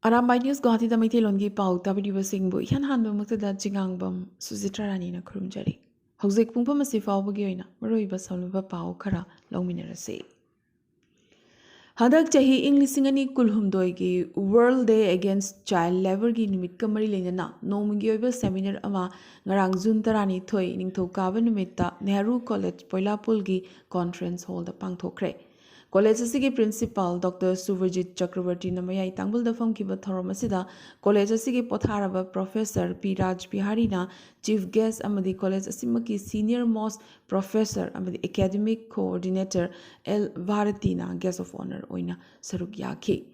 Arambai News Guwahati da Maithelongi pau tabiriba singbu ihan hanba muktada jingangbam Sujitra Rani na khurumjari. Hauzik pungpam asi fawbagi oina maroiba samluba pau khara longminarase. Hadak chahi Englisingani kulhumdoi gi World Day Against Child Labor gi nimit kamari lenana nomungi oiba seminar ama ngarang June tarani thoi ningthau kaba numitta Nehru College Poilapul gi conference hall da pangthokre. College asigi principal Dr. Suvajit Chakravarti namayai tangbul da famkiba thorom asida college asigi potharaba Professor P. Raj Bihari na chief guest amadi college asimaki senior most professor amadi academic coordinator L. Bharati na guest of honor oina saruk yaki.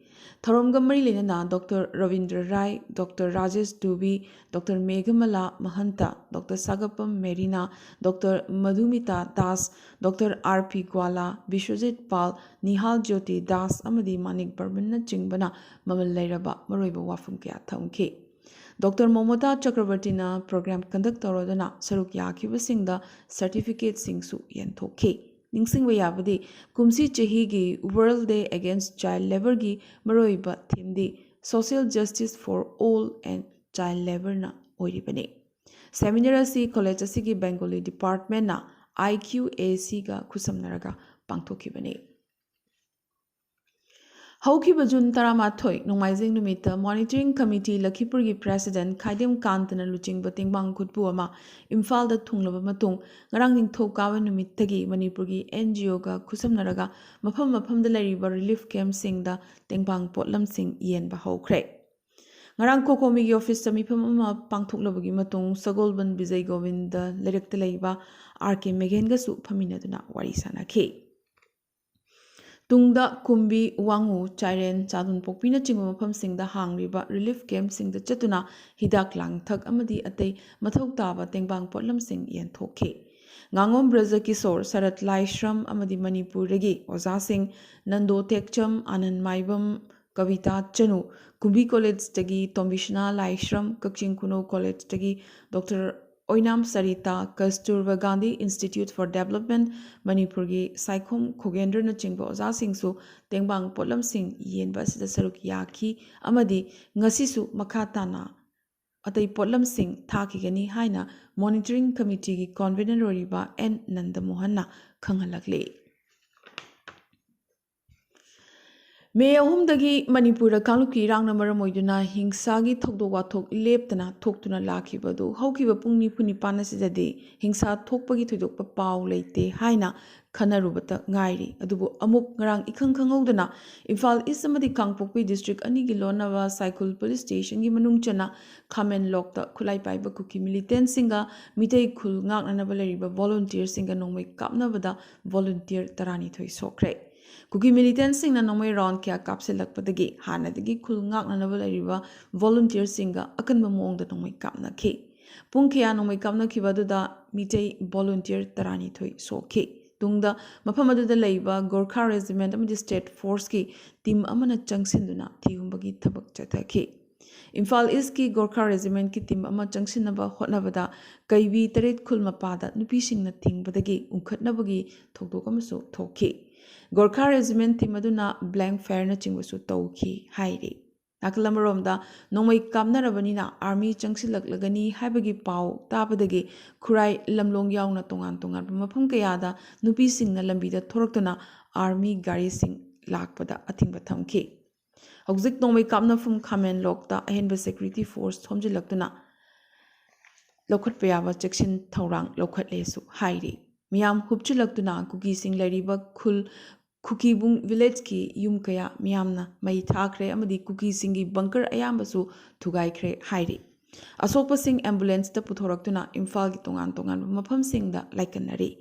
Thorom gamari lenana Dr. Ravindra Rai, Dr. Rajesh Dubi, Dr. Meghamala Mahanta, Dr. Sagapam Merina, Dr. Madhumita Das, Dr. R.P. Gwala, Bishwajit Pal, Nihal Jyoti Das, amadi Manik Barman Chingbana, Mamal Lairaba, Maroiba Wafum Kya Thamki. Dr. Momota Chakravarti na program conduct taurodana saruk yakibasingda certificate singsu yentokhe. Ningsing Wayabadi, Kumsi Chehigi, World Day Against Child Labor gi Maroiba Thimdi, Social Justice for All and Child Labor na Oiribane. Seminar asi College asigi Bengali Department na IQAC ga Kusamnaraga Pangtokibane. Haukiba June Taramathoi, Nomaizing Numita, Monitoring Committee, Lakipurgi President, Kaidem Kantana Luching Bating Bang Kutpuama, Imfal the Tunglava Matung, Naranging Tokawa Numitagi, Manipurgi, NGO ga Kusamnaraga, Mapam the Lariba Relief Camp Sing the Tengbang Potlam Sing Yen Bahau Craig. Ngarang Kokomigi Office Mipama Pangtuklabagi Matung, Sagolban Bizay Govind, the Lerek Telaiba, RK Megenga Su Paminaduna, Warisana K. Tungda Kumbi Wangu Chairen Chadun Pokpina Chingma Pamsing Hang Riba Relief Camp Sing the Chatuna Hidak Lang Thak Amadi Ate Mathok Taba Tengbang Potlam Sing Yen Thoke. Ngangom Braza Kisor Sarat Laishram Amadi Manipur Regi Oza Sing Nando Tekcham Anand Maibam Kavita Chanu Kumbi College Tagi Tombishna Laishram Kakching Kuno College Tagi Dr. Oinam Sarita Kasturba Gandhi Institute for Development Manipurgi Saikhom Khogendra na chingba oza singsu tengbang potlam sing yenba asida saruk yaki amadi ngasisu makhatana atai potlam sing thakigani haina monitoring committee gi convener oriba N Nandamohanna khanghalakle. May ahumdagi Manipura Kaluki Rang Namaramoiduna Hingsagi Tokdo Watok Leptana Toktuna Laki Badu Hokiba Pungni Punipana Sidade Hingsa Tokpagi Tudok Pau Late Haina Kanarubata Ngairi Adubu Amuk Ngarang Ikang Kangodana Ifal is somebody Kangpokpi District Anigilonava Cycle Police Station Gimanungchana Kamen Lokta Kulai Paiba Kuki Militant Singa Mitei Kul Ngak Nanabalariba Volunteer Singa Nongwe Kapnavada Volunteer Tarani Toy Sokre. Kuki militant sing na nomay round kaya kapsilak padagi hana dagi kulngak na nabalariba volunteer singa akan mamuong da nomay kap na ke. Pung kaya nomay kap na kibaduda mitay volunteer tarani toy so ke. Tungda mapamaduda layba Gorkha Regiment amadi State Force ki team amana changsinduna tiyumbagi tabak chata ke. Imphal East ki Gorkha Regiment ki team ama changsinaba hotnabada kaibi taret kulmapada nupi sing na ting badagi ungkhatnabagi thokdok amaso thoke. Gorkha Regiment Timaduna blank fair na chingwasu tauki hairi. Nakalamaromda Nomai Kamnarabanina Army Changsilak Lagani Habagi Pau Tapadagi Kurai Lamlong Yauna Tongan Tongan Mapam Kayada Nupi Sing na Lambida Torokana Army Gari Sing Lakpada Atimba Tamki. Hauzik Nomai Kamna from Kamen Lokta Ahenba Security Force Homjilaktuna Lokut Payava Jackson Taurang Lokat Lesu Hairi. Miam Hupchilaktuna Kuki Sing Lariba Kul Kukibung village ki yum kaya miyamna mai thakre amadi kuki singi bunker ayambasu thugai khre hairi asopa sing ambulance ta puthoraktuna imphal gi tongan tongan mafam singda laikanari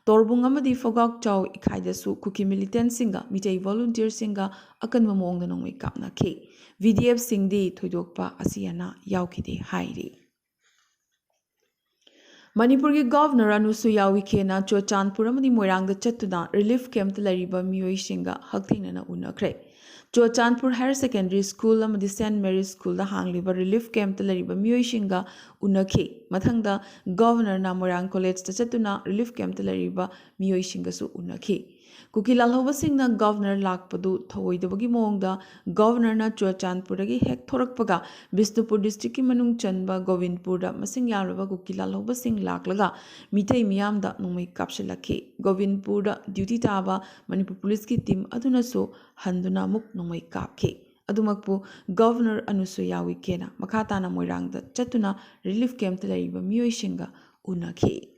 torbung amadi fogak chaw ikhaida su kuki militant singa mitei volunteer singa akan mamong da nongmai kapna ke VDF singdi thoidokpa asiana yaukide hairi Manipur ki Governor Anusu Yawikena Chochanpur amadi Moirang da Chatuna Relief Camp Lariba Miyoi Shinga Haktinana Unakre. Chochanpur Higher Secondary School amadi St. Mary's School da Hangliba Relief Camp Lariba Miyoi Shinga Unake. Mathangda Governor na Moirang College da Chatuna Relief Camp Lariba Miyoi Shinga su Unake. Kuki lalhobasingna governor lakpadu thawoidabagi mawngda governorna Churachandpurdagi hek thorakpaga Bisnupur district ki manung chanba Govindpurda masing yaraba kuki lalhobasing laklaga mitei miyamda nongmai kapsilakhi. Govindpurda duty taba Manipur police ki team adunaso handuna muk nongmai kapkhi. Adumakpu governor anusu yawi kena makhatana moirangda chatuna relief camp talaiba miyoishinga unakhi.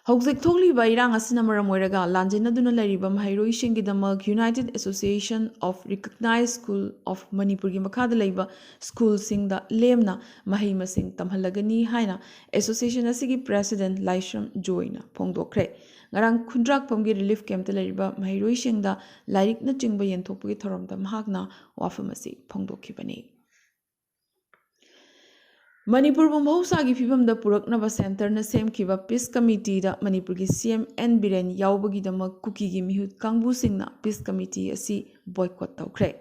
Hauzik thokliba irang asina maram oiraga lanjinaduna lariba mahairoishingidamak United Association of Recognized School of Manipur gi makhada laiba school singda lemna mahai masing tamhalagani haina association asigi president Laishram Joyna phongdokre. Ngarang khundrak pamgi relief camp ta lariba mahairoishingda lairik na chingba yenthokpagi thoramda mahakna wafam asi phongdokhibani. Manipur Mahusagi Fibamda Puraknaba Center na Sem Kiba Peace Committee da Manipur ki CM N Biren Yaubagi dama Kuki gi Mihut Kangbu Singna Peace Committee asi boycott tawkre.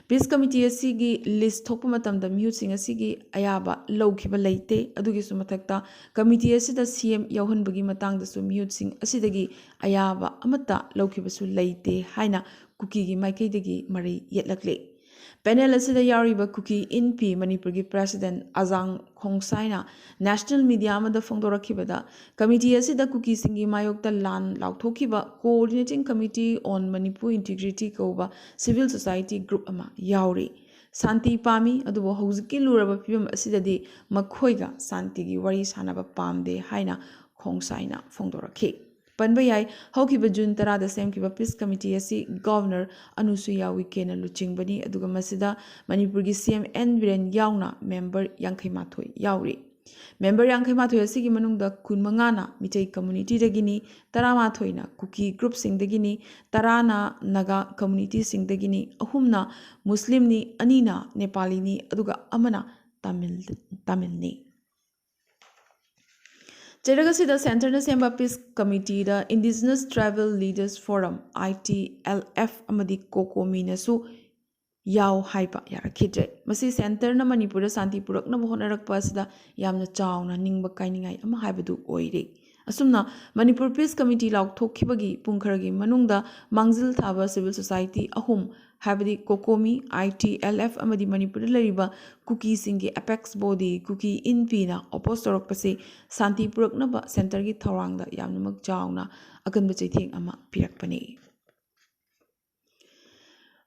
Peace Committee asi gi list thokpa matamda Mihut Sing asi gi ayaba lawkhiba leite adugi su mathakta committee asi da CM yauhanbagi matangda su Mihut Sing asi dagi ayaba amata lawkhiba su leite haina Kuki gi maikei dagi mari yetlakle. Panel asida yariba Kuki INP Manipur ki President Azang Khongsaina National Media amada phongdorakhibada committee asida Kuki singi mayokta lan lauthokhiba Coordinating Committee on Manipur Integrity koba Civil Society Group ama yauri Santi pami adubo hojiki luraba phibam asidadi makhoiga santi gi wari sanaba pamde haina Khongsaina phongdorakhi. Panbayai, Hokiba June Tarada Sem Kiba Peace Committee asi Governor Anusuya Wikena Luchingbani Aduga Masida Manipurgi CM N Biren Yauna member Yankai Matoi Yauri. Member Yankai Matoi asigi manungda kun mangana Mitei community dagini Taramathoina Kuki group sing dagini Tarana Naga community sing dagini Ahumna Muslimni Anina Nepalini Aduga Amana Tamilni. Cheragasida Center na Semba Peace Committee da Indigenous Tribal Leaders Forum ITLF amadi Kokomi nasu yaw haipa yarakidre. Masi center na Manipura Santi Purak na honarakpa asida yamna chawna ningba kainingai ama haibadu oire. Asumna Manipur Peace Committee laukthokibagi pungkharagi manungda mangzil thaba civil society ahum haibadi Kokomi ITLF amadi Manipur lariba Kuki singi apex body Kuki INP na oppose torakpase Santi Puraknaba center gi thawangda yamnamak chawna akanba chaitheng ama pirakpani.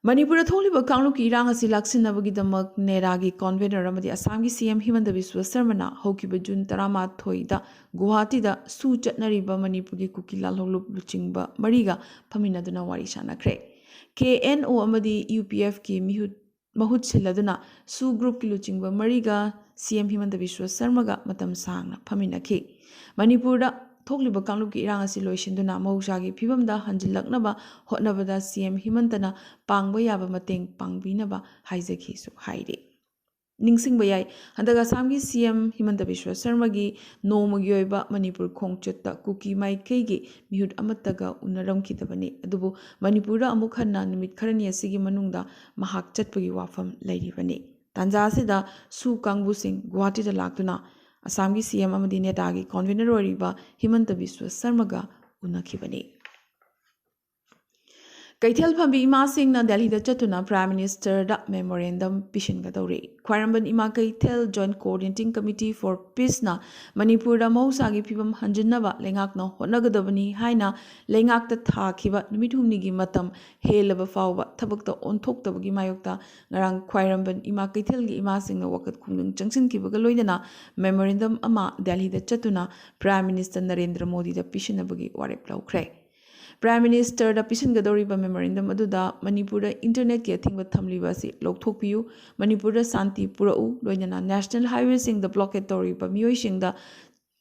Manipura tholiba kangluki irang asi laksinnabagidamak neragi convener amadi Assam gi CM Himanta Biswa Sarmana hokiba June 13 da Guwahati da su chatnariba Manipur gi Kuki lalholup luchingba mariga phaminaduna wari sanakre. KNO amadi UPF ki mahut siladuna su group ki luchingba mariga CM Himanta Biswa Sarmaga matam sangna phaminakhi. Manipur da thokliba kangluki irang asi loishinduna mahusagi phibamda hanjilaknaba hotnabada CM Himantana pangba yaba mateng pangbinaba haizakhi su haire. Ningsingba yai handaga Assamgi CM Himanta Biswa Sarmagi nomagi oiba Manipur khongchutta Kuki maikei mihut amataga unaramkidabani adubu Manipura amuk hanna numit kharani asigi manungda mahak chatpagi wafam lairibani. Tanja asida su kangbu sing Guwahati da laktuna Assamgi CM amadi netagi convener oriba Himanta Biswa Sarmaga unakhibani. Kaithel Phambi Ima Singh na Delhi da chatuna Prime Minister da memorandum pishingadori. Khwaramban Ima Kaithel Joint Coordinating Committee for Peace na Manipur da mahusagi phibam hanjinnaba lengakna hotnagadabani haina lengakta thakhiba numit humni gi matam helaba fawba thabakta onthoktabagi mayokta ngarang Khwaramban Ima Kaithel gi Ima Singh na wakat khungdung changsinkibaga loidana memorandum ama Delhi da chatuna Prime Minister Narendra Modi da pishinabagi warep laukre. Prime Minister da Pishingadoriba memorandum aduda Manipur da internet ki athingba thamliba si lokthokpiu Manipur da Santi Purau loinana National Highway sing da blockade toriba miyoi sing da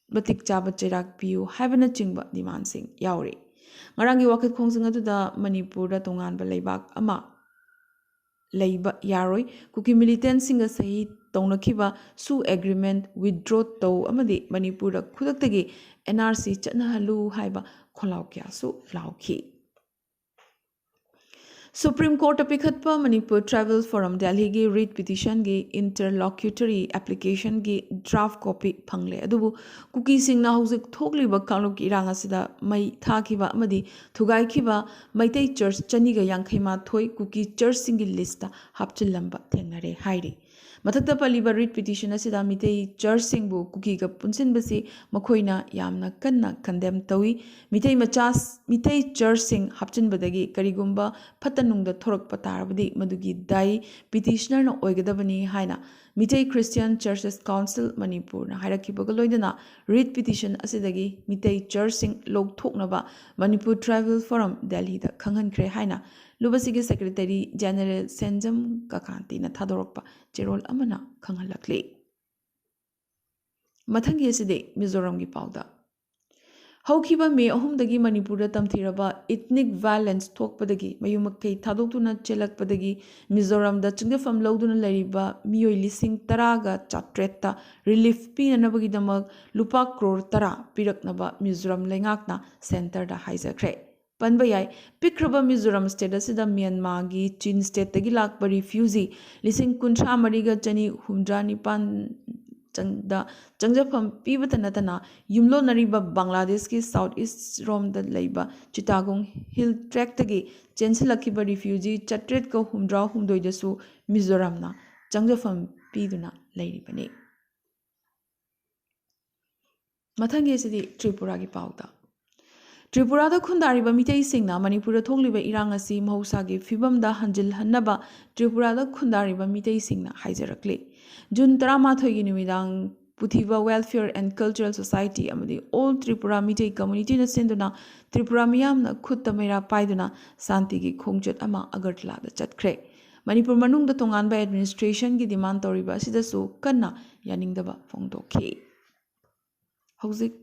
batik chaba cherak piu haibana chingba demand sing yauri. Ngarangi wakat khongsing aduda Manipur da tonganba leibak ama leiba yaroi Kuki militant singa sahi taunakhiba su agreement withdraw taw amadi Manipur da khudaktagi NRC chatnahalu haiba kholau kya su lauki. Supreme Court apikhatpa Manipur Travel Forum Delhi gi writ petition gi interlocutory application gi draft copy phangle adubu kuki singna hauzik thokliba kangluk irang asida mai thakiba amadi thugai khiba maitai church chaniga yankaima thoi kuki church singi list hapchilamba thengnare hairi mathakta paliba writ petition asida mitai church singbu kuki ga punsinbasi makhoina yamna kanna condemn tawi mitai church sing hapchinbadagi karigumba phatanungda thorakpa tarabadi madugi dai petitioner na oigadabani haina mitai Christian Churches Council Manipur na hairakibaga loidana writ petition asidagi mitai church sing logthoknaba Manipur Travel Forum Delhi da khanghankre haina lubasigi secretary general Senjam Kakanti na thadorokpa cherol amana khanghalakle mathangi aside Mizoram gi pauda Haukiba May ahumdagi Manipurda tamthiraba ethnic violence thokpadagi mayumakkei thadokduna chelakpadagi Mizoramda chingdafam lawduna lariba miyoi lising taraga chatretta relief pinanabagidamag lupa crore tara piraknaba Mizoram lengakna center da haijakre panba yai pikraba Mizoram state asida Myanmar gi Chin state tagi lakba refugee lising kunthra mariga chani humdra nipan da changjafam pibata natana yumlo nariba Bangladesh ki South East rom da leiba Chittagong Hill Tract tagi chensilakiba refugee chatret ka humdra humdoi dasu Mizoram na changjafam piduna leiribani mathangi asidi Tripura gi pauda Tripura da khundariba mitai singna Manipura thogliba irang asi mahusagi fibamda hanjil hannaba Tripura da khundariba mitai singna haijarakle June 13 gi numidang Puthiba Welfare and Cultural Society amadi All Tripura Mitai Community na senduna Tripura miyamna khutta mera paiduna santi gi khongjat ama Agartala da chatkre Manipur manungda tonganba administration gi demand toriba sidasu kanna yaningdaba phongdokhi hauzik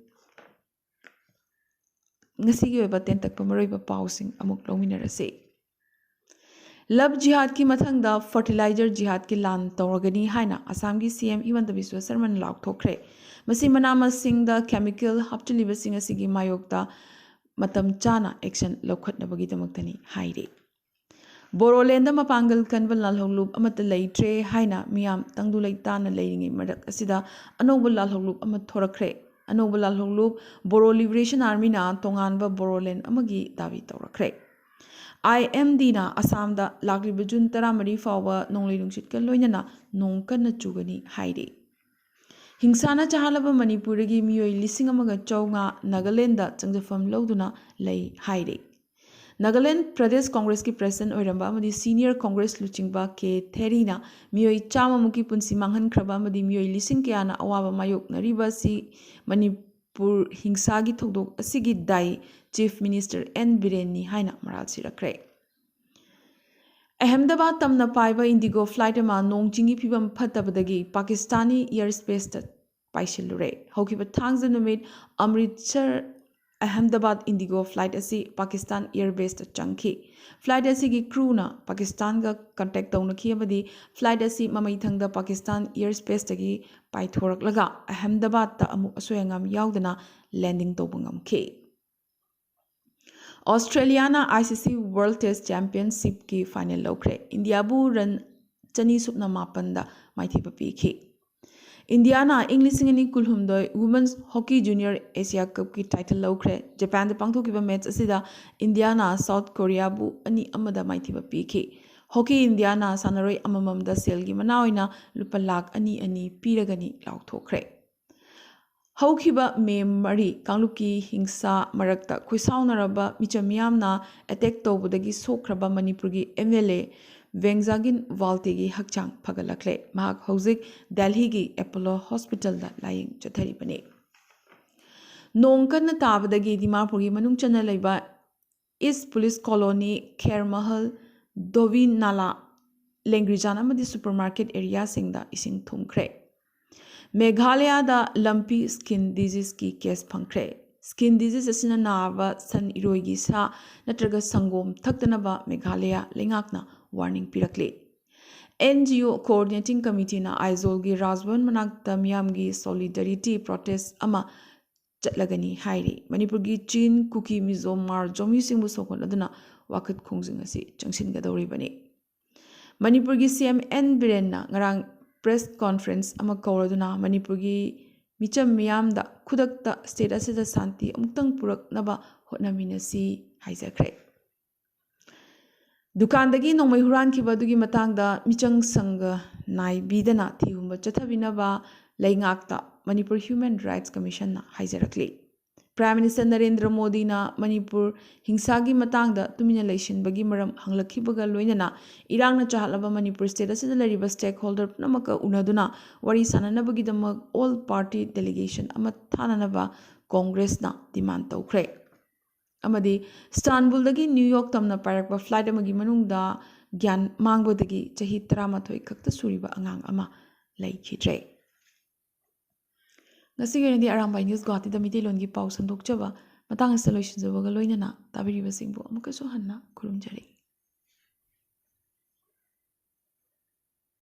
ngasigi oiba tentakpa maroiba pausing amuk lominarase Love jihad ki mathangda fertilizer jihad ki lan tawragani haina Assam ki CM Himanta Biswa Sarma laukthokre masi manama singda chemical hapchiliba sing asigi mayokta matam chana action lokhatnabagi damaktani haire Borolenda mapangal kanwal lalhonglup amata leitre haina miyam tangdu leitana leiringi madak asida anoba lalhonglup amat thorakre anoba lalhonglup Boro Liberation Army na tonganba Boroland amagi davi tawrakre IMD na Assam da lakriba June 13 fawa nonglei nungsitka loinana nong kanna chugani haire Hingsana chahalaba Manipuragi miyoi lising amaga chawnga Nagaland da changjafam lawduna lei haire Nagaland Pradesh Congress ki president oiramba amadi senior Congress luchingba ke Therina miyoi chama muki punsi manghan khraba amadi miyoi lising kayana awaba mayok nariba si Manipur hingsagi thokdok asigi dai Chief Minister N. Bireni haina maral sirakre. Ahmedabad tamna paiba Indigo flight ama nongchingi phibam phatabadagi Pakistani airspace ta paishilure. Hokiba thangza numit Amritsar Ahmedabad Indigo flight asi Pakistan airbase ta changki. Flight asi gi crew na Pakistan ga contact tawnaki amadi flight asi mamai thangda Pakistan airspace tagi paithorak laga Ahmedabad ta amu asoyangam yaudana landing tawbangamki. Australiana ICC World Test Championship ki final lokre India bu run chani supna mapanda maithiba pikhi Indiana English ngani kulhumdoi Women's Hockey Junior Asia Cup ki title lokre Japan da pangthokiba match asida Indiana South Korea bu ani amada maithiba pikhi Hockey Indiana sanaroi amamamda selgi manaoina lupa lakh ani piragani laukthokre Haukiba May Mari Kangluki Hingsa Marakta Kuisaunaraba Michamyamna attack tobudagi sokraba Manipurgi MLA Vengzagin Valtegi Hakchang Pagalakle Mahak Hauzik Delhi gi Apollo Hospital da lying Chatharibane Nongkan Tabadagi Dimapurgi Manung Chana Laiba East Police Colony Khair Mahal Dovin Nala Lengrijana Madi supermarket area singda ising thumkre Meghalaya da lumpy skin disease ki case phangkre skin disease asina nava san iroigi sa natraga sangom thaktanaba Meghalaya lengakna warning pirakle NGO coordinating committee na Aizol gi Rajban manakta miyam gi solidarity protest ama chatlagani hairi Manipur gi Chin Kuki Mizo Mar Jomi singbu sokon aduna ꯋꯥꯀꯠ ꯈꯣꯡꯖꯪ ꯑꯁꯤ ꯆꯪꯁꯤꯟꯒꯗꯧꯔꯤꯕꯅꯤ꯫ ꯃꯅꯤꯄꯨꯔꯒꯤ CM. N. ꯕꯤꯔꯦꯟꯅ ꯉꯔꯥꯡ press conference ꯑꯃ ꯀꯧꯔꯗꯨꯅ ꯃꯅꯤꯄꯨꯔꯒꯤ ꯃꯤꯆꯝ ꯃꯤꯌꯥꯝꯗ ꯈꯨꯗꯛꯇ ꯁ꯭ꯇꯦꯠ ꯑꯁꯤꯗ ꯁꯥꯟꯇꯤ ꯑꯃꯨꯛꯇꯪ ꯄꯨꯔꯛꯅꯕ ꯍꯣꯠꯅꯃꯤꯟꯅꯁꯤ ꯍꯥꯏꯖꯈ꯭ꯔꯦ꯫ ꯗꯨꯀꯥꯟꯗꯒꯤ ꯅꯣꯡꯃꯩ ꯍꯨꯔꯥꯟꯈꯤꯕ ꯑꯗꯨꯒꯤ ꯃꯇꯥꯡꯗ ꯃꯤꯆꯪ ꯁꯪꯒ ꯅꯥꯏꯕꯤꯗꯅ ꯊꯤꯍꯨꯝꯕ ꯆꯠꯊꯕꯤꯅꯕ ꯂꯩꯉꯥꯛꯇ ꯃꯅꯤꯄꯨꯔ ꯍ꯭ꯌꯨꯃꯦꯟ ꯔꯥꯏꯠꯁ ꯀꯃꯤꯁꯟꯅ ꯍꯥꯏꯖꯔꯛꯂꯤ꯫ ꯄ꯭ꯔꯥꯏꯝ ꯃꯤꯅꯤꯁꯇꯔ ꯅꯔꯦꯟꯗ꯭ꯔ ꯃꯣꯗꯤꯅ ꯃꯅꯤꯄꯨꯔ ꯍꯤꯡꯁꯥꯒꯤ ꯃꯇꯥꯡꯗ ꯇꯨꯃꯤꯟꯅ ꯂꯩꯁꯤꯟꯕꯒꯤ ꯃꯔꯝ ꯍꯪꯂꯛꯈꯤꯕꯒ ꯂꯣꯏꯅꯅ ꯏꯔꯥꯡꯅ ꯆꯥꯍꯠꯂꯕ ꯃꯅꯤꯄꯨꯔ ꯁ꯭ꯇꯦꯠ ꯑꯁꯤꯗ ꯂꯩꯔꯤꯕ ꯁ꯭ꯇꯦꯛ ꯍꯣꯜꯗꯔ ꯄꯨꯝꯅꯃꯛꯀ ꯎꯅꯗꯨꯅ ꯋꯥꯔꯤ ꯁꯥꯅꯅꯕꯒꯤꯗꯃꯛ ꯑꯣꯜ ꯄꯥꯔꯇꯤ ꯗꯦꯂꯤꯒꯦꯁꯟ ꯑꯃ ꯊꯥꯅꯅꯕ ꯀꯣꯡꯒ꯭ꯔꯦꯁꯅ ꯗꯤꯃꯥꯟ ꯇꯧꯈ꯭ꯔꯦ꯫ ꯑꯃꯗꯤ ꯏꯁꯇꯥꯟꯕꯨꯜꯗꯒꯤ ꯅ꯭ꯌꯨ ꯌꯣꯔꯛ ꯇꯝꯅ ꯄꯥꯏꯔꯛꯄ ꯐ꯭ꯂꯥꯏꯠ ꯑꯃꯒꯤ ꯃꯅꯨꯡꯗ ꯒ꯭ꯌꯥꯟ ꯃꯥꯡꯕꯗꯒꯤ ꯆꯍꯤ 12 ꯈꯛꯇ ꯁꯨꯔꯤꯕ ꯑꯉꯥꯡ ꯑꯃ ꯂꯩꯈꯤꯗ꯭ꯔꯦ꯫ ꯉꯁꯤꯒꯤ ꯑꯣꯏꯅꯗꯤ ꯑꯔꯥꯝꯕꯥꯏ ꯅ꯭ꯌꯨꯁ ꯒꯨꯋꯥꯍꯥꯇꯤꯗ ꯃꯤꯇꯩꯂꯣꯟꯒꯤ ꯄꯥꯎ ꯁꯟꯗꯣꯛꯆꯕ ꯃꯇꯥꯡ ꯑꯁꯤꯗ ꯂꯣꯏꯁꯤꯟꯖꯕꯒ ꯂꯣꯏꯅꯅ ꯇꯥꯕꯤꯔꯤꯕꯁꯤꯡꯕꯨ ꯑꯃꯨꯛꯀꯁꯨ ꯍꯟꯅ ꯈꯨꯔꯨꯝꯖꯔꯤ꯫